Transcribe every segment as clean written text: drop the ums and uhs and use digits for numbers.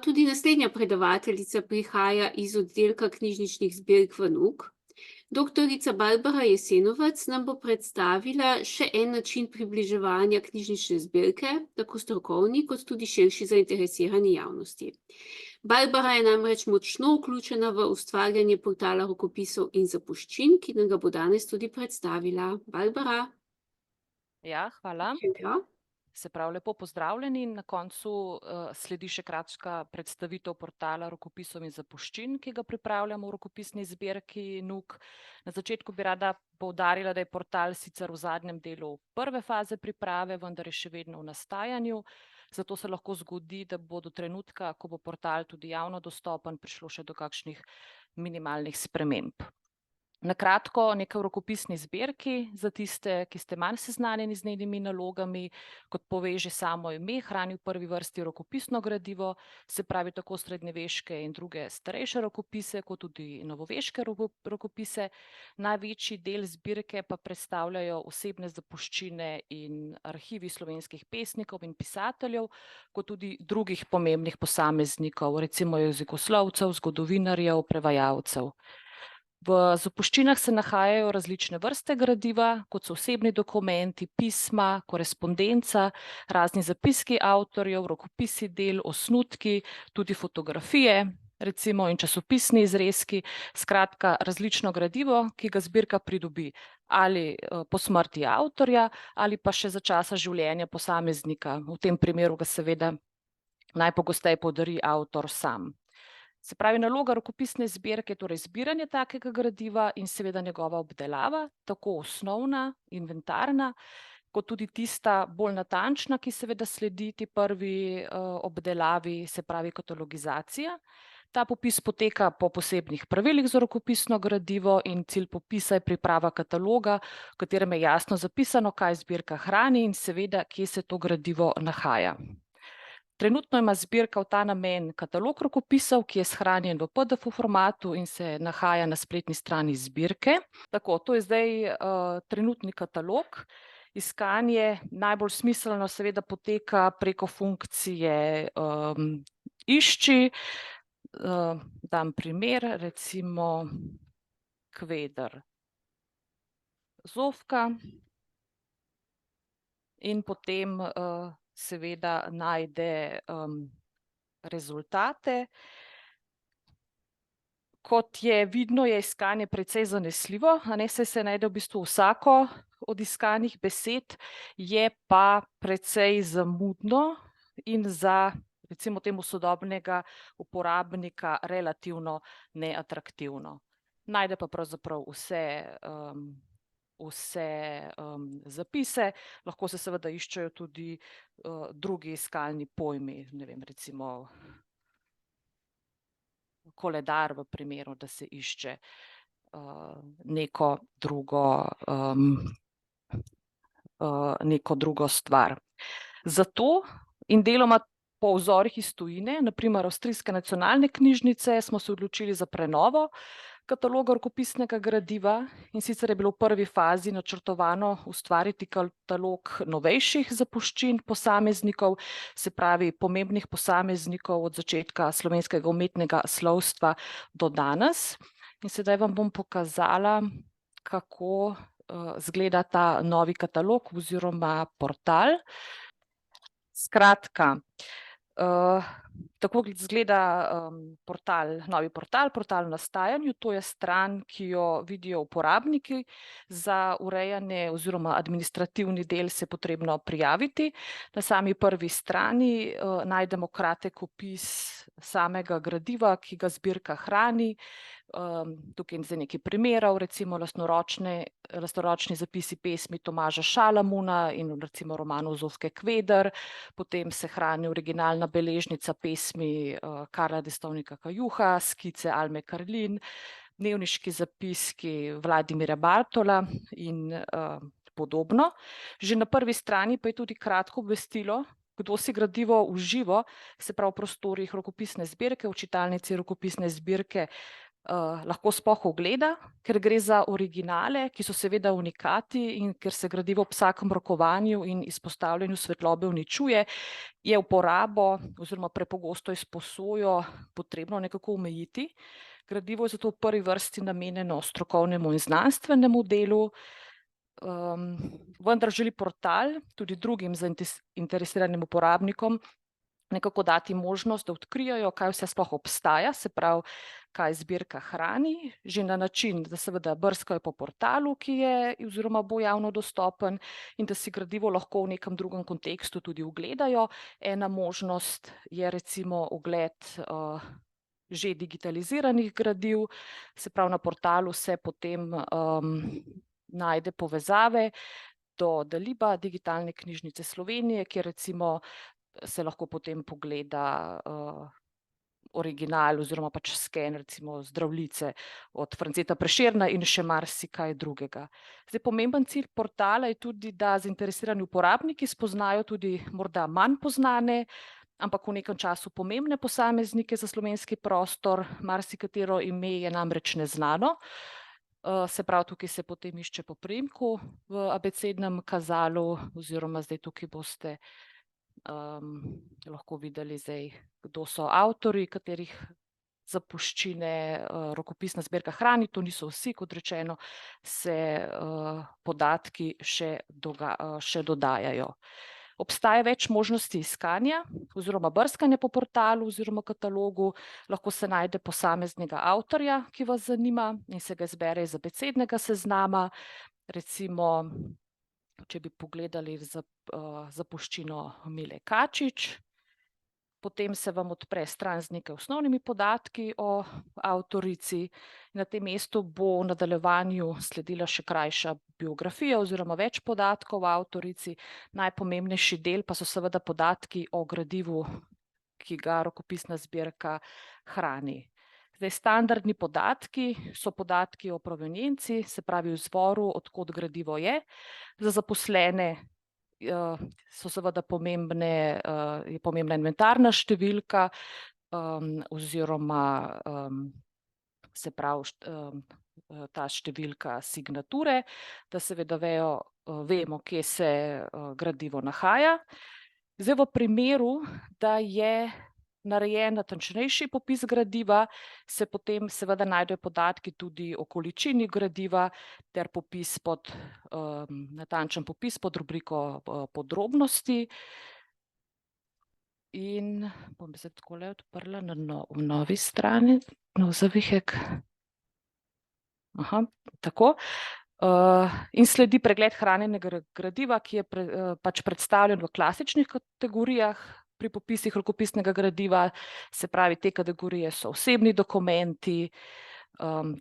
Tudi naslednja predavateljica prihaja iz oddelka knjižničnih zbirk v NUK. Doktorica Barbara Jesenovac nam bo predstavila še en način približevanja knjižnične zbirke, tako strokovni kot tudi širši zainteresirani javnosti. Barbara je namreč močno vključena v ustvarjanje portala rokopisov in zapuščin, ki nam ga bo danes tudi predstavila. Barbara. Ja, hvala. Ja. Se pravi, lepo pozdravljeni. Na koncu sledi še kratka predstavitev portala rokopisov in zapuščin, ki ga pripravljamo v rokopisni zbirki NUK. Na začetku bi rada poudarila, da je portal sicer v zadnjem delu prve faze priprave, vendar je še vedno v nastajanju. Zato se lahko zgodi, da bo do trenutka, ko bo portal tudi javno dostopen, prišlo še do kakšnih minimalnih sprememb. Na kratko nekaj o rokopisni zbirki za tiste, ki ste manj seznanjeni z njenimi nalogami. Kot pove že samo ime, hrani v prvi vrsti rokopisno gradivo, se pravi tako srednjeveške in druge starejše rokopise, kot tudi novoveške rokopise. Največji del zbirke pa predstavljajo osebne zapuščine in arhivi slovenskih pesnikov in pisateljev, kot tudi drugih pomembnih posameznikov, recimo jezikoslovcev, zgodovinarjev, prevajalcev. V zapuščinah se nahajajo različne vrste gradiva, kot so osebni dokumenti, pisma, korespondenca, razni zapiski avtorjev, rokopisi del, osnutki, tudi fotografije, recimo in časopisni izrezki, skratka različno gradivo, ki ga zbirka pridobi ali po smrti avtorja ali pa še za časa življenja posameznika. V tem primeru ga seveda najpogosteje podari avtor sam. Se pravi, naloga rokopisne zbirke je torej zbiranje takega gradiva in seveda njegova obdelava, tako osnovna, inventarna, kot tudi tista bolj natančna, ki seveda sledi ti prvi obdelavi, se pravi katalogizacija. Ta popis poteka po posebnih pravilih za rokopisno gradivo in cilj popisa je priprava kataloga, v katerem je jasno zapisano, kaj zbirka hrani in seveda, kje se to gradivo nahaja. Trenutno ima zbirka v ta namen katalog rokopisov, ki je shranjen v PDF formatu in se nahaja na spletni strani zbirke. Tako, to je zdaj trenutni katalog. Iskanje najbolj smiselno seveda poteka preko funkcije išči. Dam primer, recimo Kveder Zofka in potem seveda najde rezultate. Kot je vidno, je iskanje precej zanesljivo, saj se najde v bistvu vsako od iskanih besed, je pa precej zamudno in za recimo temu sodobnega uporabnika relativno neatraktivno. Najde pa pravzaprav vse zapise, lahko se seveda iščejo tudi drugi iskalni pojmi, ne vem, recimo koledar v primeru, da se išče neko drugo stvar. Zato in deloma po vzorih iz tujine, na primer Avstrijske nacionalne knjižnice, smo se odločili za prenovo kataloga rokopisnega gradiva, in sicer je bilo v prvi fazi načrtovano ustvariti katalog novejših zapuščin posameznikov, se pravi pomembnih posameznikov od začetka slovenskega umetnega slovstva do danes. In sedaj vam bom pokazala, kako izgleda ta novi katalog oziroma portal. Skratka, tako izgleda novi portal v nastajanju. To je stran, ki jo vidijo uporabniki. Za urejanje oziroma administrativni del se je potrebno prijaviti. Na sami prvi strani najdemo kratek opis samega gradiva, ki ga zbirka hrani. Tukaj je nekaj primerov, recimo lastnoročni zapisi pesmi Tomaža Šalamuna in recimo romanov Zofke Kveder. Potem se hrani originalna beležnica pesmi Karla Destovnika Kajuha, skice Alme Karlin, dnevniški zapiski Vladimirja Bartola in podobno. Že na prvi strani pa je tudi kratko obvestilo, kdo si gradivo v živo, se pravi v prostorih rokopisne zbirke, v čitalnici rokopisne zbirke lahko sploh ogleda, ker gre za originale, ki so seveda unikati in ker se gradivo ob vsakem rokovanju in izpostavljanju svetlobe uničuje, je uporabo oziroma prepogosto izposojo potrebno nekako omejiti. Gradivo je zato v prvi vrsti namenjeno strokovnemu in znanstvenemu delu, vendar želi portal tudi drugim zainteresiranim uporabnikom nekako dati možnost, da odkrijajo, kaj vse sploh obstaja, se pravi, kaj zbirka hrani, že na način, da seveda brskajo po portalu, ki je oziroma bo javno dostopen, in da si gradivo lahko v nekem drugem kontekstu tudi ogledajo. Ena možnost je recimo ogled že digitaliziranih gradiv, se pravi, na portalu se potem najde povezave do Daliba, Digitalne knjižnice Slovenije, kjer recimo se lahko potem pogleda original oziroma pač sken recimo Zdravljice od Franceta Prešerna in še marsikaj drugega. Zdaj, pomemben cilj portala je tudi, da zainteresirani uporabniki spoznajo tudi morda manj poznane, ampak v nekem času pomembne posameznike za slovenski prostor. Marsikatero ime je namreč neznano. Se pravi, tukaj se potem išče po priimku v abecednem kazalu, oziroma zdaj tukaj boste lahko videli zdaj, kdo so avtorji, katerih zapuščine rokopisna zbirka hrani. To niso vsi, kot rečeno, se podatki še dodajajo. Obstaja več možnosti iskanja oziroma brskanja po portalu oziroma katalogu. Lahko se najde posameznega avtorja, ki vas zanima, in se ga izbere iz abecednega seznama. Recimo, če bi pogledali zapuščino Mile Kačič, potem se vam odpre stran z nekaj osnovnimi podatki o avtorici. Na tem mestu bo v nadaljevanju sledila še krajša biografija oziroma več podatkov o avtorici. Najpomembnejši del pa so seveda podatki o gradivu, ki ga rokopisna zbirka hrani. Zdaj, standardni podatki so podatki o provenienci, se pravi o izvoru, od kod gradivo je. Za zaposlene so seveda je pomembna inventarna številka oziroma se pravi ta številka signature, da seveda vemo, kje se gradivo nahaja. Zdaj, v primeru, da je narejen natančnejši popis gradiva, se potem seveda najdejo podatki tudi o količini gradiva ter natančen popis pod rubriko podrobnosti. In bom zdaj takole odprla na novi strani, nov zavihek. Tako. In sledi pregled hranjenega gradiva, ki je pač predstavljen v klasičnih kategorijah pri popisih rokopisnega gradiva. Se pravi, te kategorije so osebni dokumenti,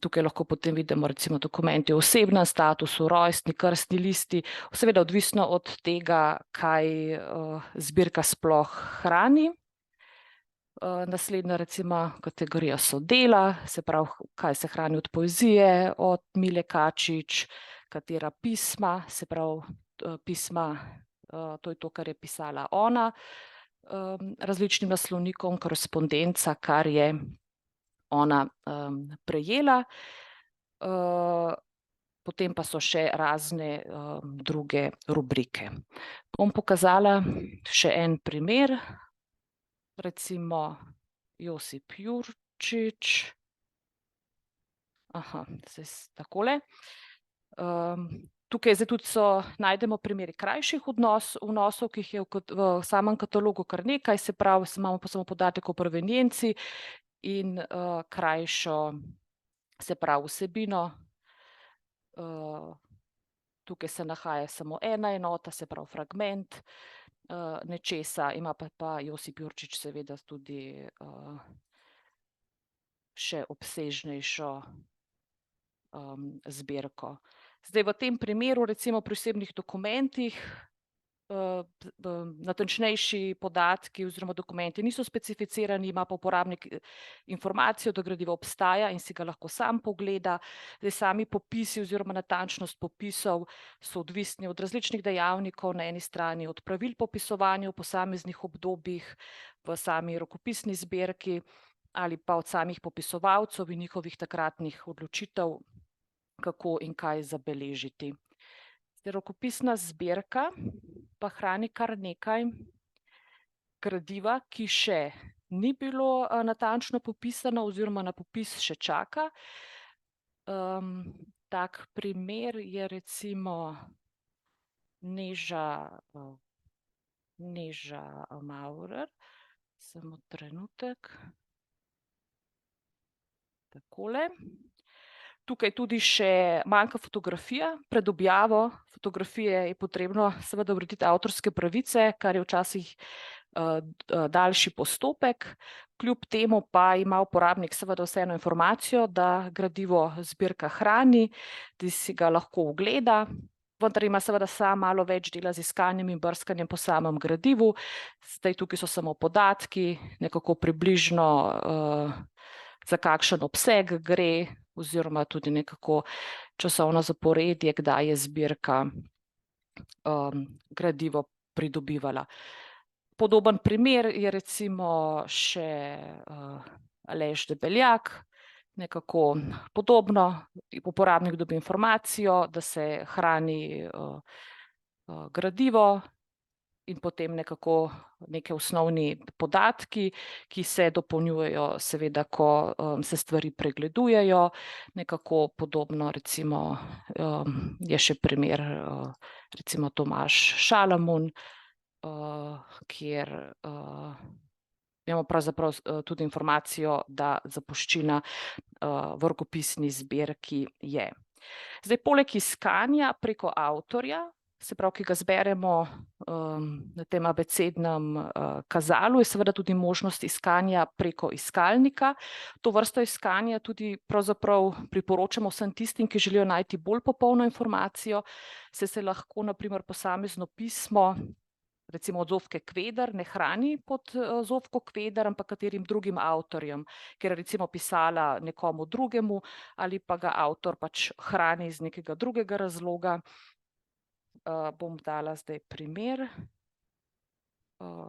tukaj lahko potem vidimo recimo dokumenti o osebnem statusu, rojstni, krstni listi, seveda odvisno od tega, kaj zbirka sploh hrani. Naslednja recimo kategorija so dela, se pravi, kaj se hrani od poezije, od Mile Kačič, katera pisma, se pravi pisma, to je to, kar je pisala ona, različnim naslovnikom, korespondenca, kar je ona prejela. Potem pa so še razne druge rubrike. Bom pokazala še en primer. Recimo Josip Jurčič. Zdaj takole. Tukaj zdaj tudi najdemo primeri krajših vnosov, ki jih je v samem katalogu kar nekaj, se pravi, imamo pa samo podatek o provenienci in krajšo, se pravi, vsebino. Tukaj se nahaja samo ena enota, se pravi fragment nečesa, ima pa Josip Jurčič seveda tudi še obsežnejšo zbirko. Zdaj, v tem primeru recimo pri osebnih dokumentih natančnejši podatki oziroma dokumenti niso specificirani, ima pa uporabnik informacijo, da gradivo obstaja in si ga lahko sam pogleda. Zdaj, sami popisi oziroma natančnost popisov so odvisni od različnih dejavnikov, na eni strani od pravil popisovanja v posameznih obdobjih v sami rokopisni zbirki, ali pa od samih popisovalcev in njihovih takratnih odločitev, kako in kaj zabeležiti. Rokopisna zbirka pa hrani kar nekaj gradiva, ki še ni bilo natančno popisano oziroma na popis še čaka. Tak primer je recimo Neža Maurer. Samo trenutek. Takole. Tukaj tudi še manjka fotografija pred objavo. Fotografije je potrebno seveda urediti avtorske pravice, kar je včasih daljši postopek. Kljub temu pa ima uporabnik seveda vseeno informacijo, da gradivo zbirka hrani, da si ga lahko ogleda, vendar ima seveda sam malo več dela z iskanjem in brskanjem po samem gradivu. Zdaj tukaj so samo podatki, nekako približno za kakšen obseg gre, oziroma tudi nekako časovno zaporedje, kdaj je zbirka gradivo pridobivala. Podoben primer je recimo še Aleš Debeljak, nekako podobno. Uporabnik dobi informacijo, da se hrani gradivo in potem nekako neke osnovni podatki, ki se dopolnjujejo seveda, ko se stvari pregledujejo. Nekako podobno recimo je še primer recimo Tomaž Šalamun, kjer imamo pravzaprav tudi informacijo, da zapuščina v rokopisni zbirki je. Zdaj, poleg iskanja preko avtorja, se pravi, ki ga zberemo na tem abecednem kazalu, je seveda tudi možnost iskanja preko iskalnika. To vrsto iskanja tudi pravzaprav priporočamo vsem tistim, ki želijo najti bolj popolno informacijo, se lahko na primer posamezno pismo, recimo od Zofke Kveder, ne hrani pod Zofko Kveder, ampak katerim drugim avtorjem, ker je recimo pisala nekomu drugemu ali pa ga avtor pač hrani iz nekega drugega razloga. Bom dala zdaj primer.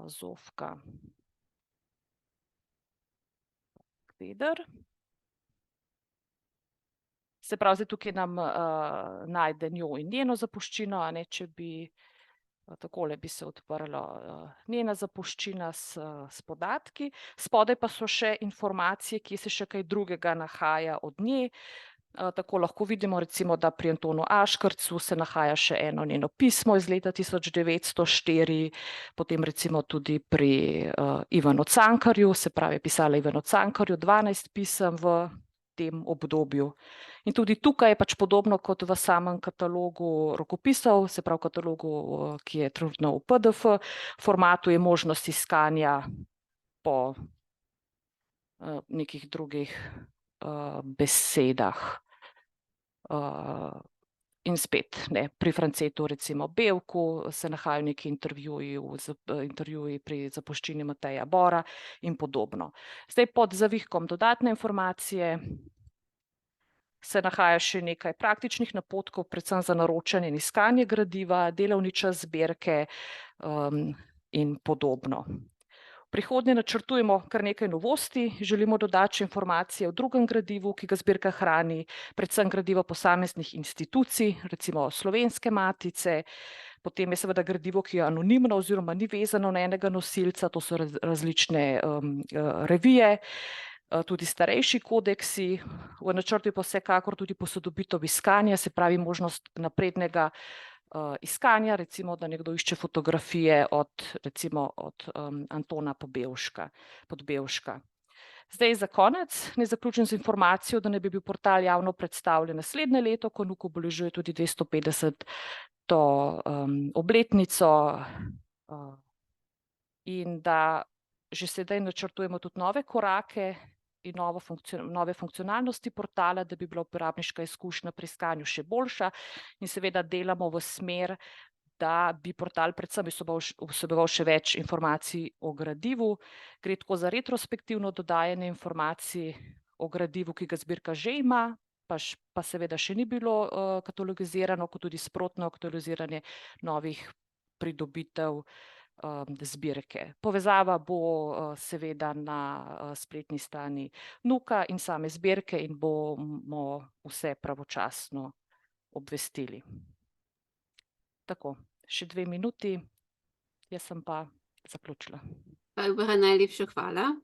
Zofka Kveder. Se pravi, zdaj tukaj nam najde njo in njeno zapuščino, če bi takole bi se odprlo njena zapuščina s podatki. Spodaj pa so še informacije, kje se še kaj drugega nahaja od nje. Tako lahko vidimo recimo, da pri Antonu Aškrcu se nahaja še eno njeno pismo iz leta 1904, potem recimo tudi pri Ivanu Cankarju, se pravi, pisala Ivanu Cankarju 12 pisem v tem obdobju. In tudi tukaj je pač podobno kot v samem katalogu rokopisov, se pravi katalogu, ki je trenutno v PDF formatu, je možnost iskanja po nekih drugih besedah. In spet, pri Francetu recimo Bevku se nahajajo neki intervjuji pri zapuščini Mateja Bora in podobno. Zdaj pod zavihkom dodatne informacije se nahaja še nekaj praktičnih napotkov, predvsem za naročanje in iskanje gradiva, delovni čas zbirke in podobno. V prihodnje načrtujemo kar nekaj novosti, želimo dodati informacije o drugem gradivu, ki ga zbirka hrani, predvsem gradivo posameznih institucij, recimo Slovenske matice, potem je seveda gradivo, ki je anonimno oziroma ni vezano na enega nosilca, to so različne revije, tudi starejši kodeksi. V načrtu je pa vsekakor tudi posodobitev iskanja, se pravi možnost naprednega iskanja, recimo, da nekdo išče fotografije recimo od Antona Podbevška. Zdaj za konec naj zaključim z informacijo, da naj bi bil portal javno predstavljen naslednje leto, ko NUK obeležuje tudi 250. obletnico in da že sedaj načrtujemo tudi nove korake in nove funkcionalnosti portala, da bi bila uporabniška izkušnja pri iskanju še boljša, in seveda delamo v smer, da bi portal predvsem vseboval še več informacij o gradivu. Gre tako za retrospektivno dodajanje informacij o gradivu, ki ga zbirka že ima, pa seveda še ni bilo katalogizirano, kot tudi sprotno aktualiziranje novih pridobitev zbirke. Povezava bo seveda na spletni strani NUK-a in same zbirke in bomo vse pravočasno obvestili. Tako, še 2 minuti, jaz sem pa zaključila. Barbara, najlepša hvala.